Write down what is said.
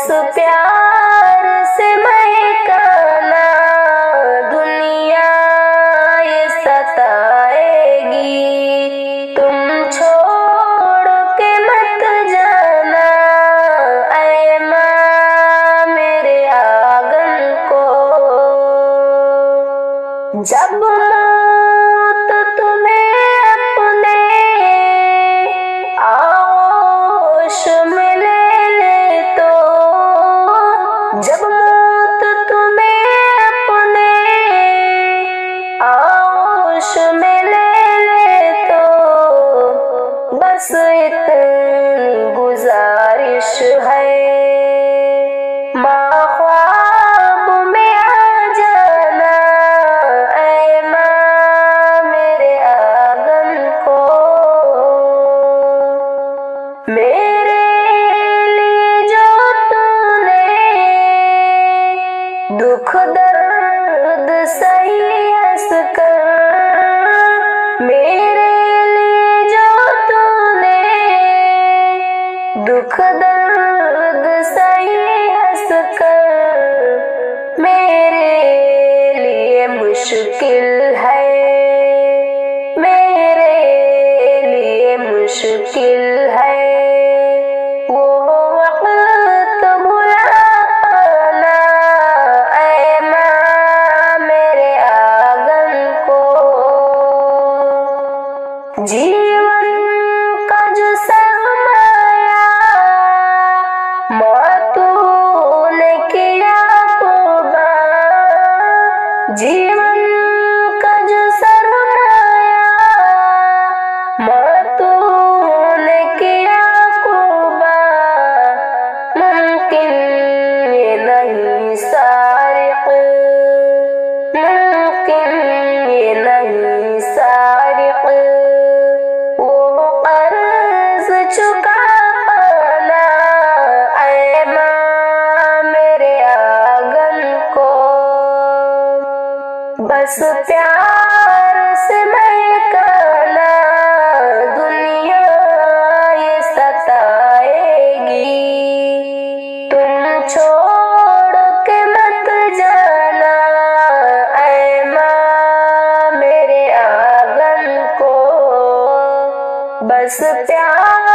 प्यार से महकाना दुनिया ये सताएगी। तुम छोड़ के मत जाना ऐ माँ मेरे आंगन को। जब मौत तुम्हें अपने आगोश में ले ले तो, जब मौत तुम्हें अपने आगोश में ले ले तो, बस इतनी गुजारिश है माँ ख्वाब में आ जाना ऐ माँ मेरे आंगन को। मेरे लिए जो तूने दुख दर्द सही हंस कर, मेरे लिए जो तूने दुख दर्द सही हंस कर, मेरे लिए मुश्किल है, मेरे लिए मुश्किल है वो वक्त भुलाना ऐ माँ मेरे आंगन को। जीवन का जो सरमाया माँ तूने किया कुर्बान, जीवन का जो सरमाया माँ तूने किया कुर्बान, मुमकिन ये नहीं सारिक़, मुमकिन ये नहीं सारिक़ वो कर्ज चुका पाना ऐ माँ मेरे आंगन को। बस प्यार से महकाना दुनिया ये सताएगी। तुम छोड़ के मत जाना ऐ माँ मेरे आंगन को। बस प्यार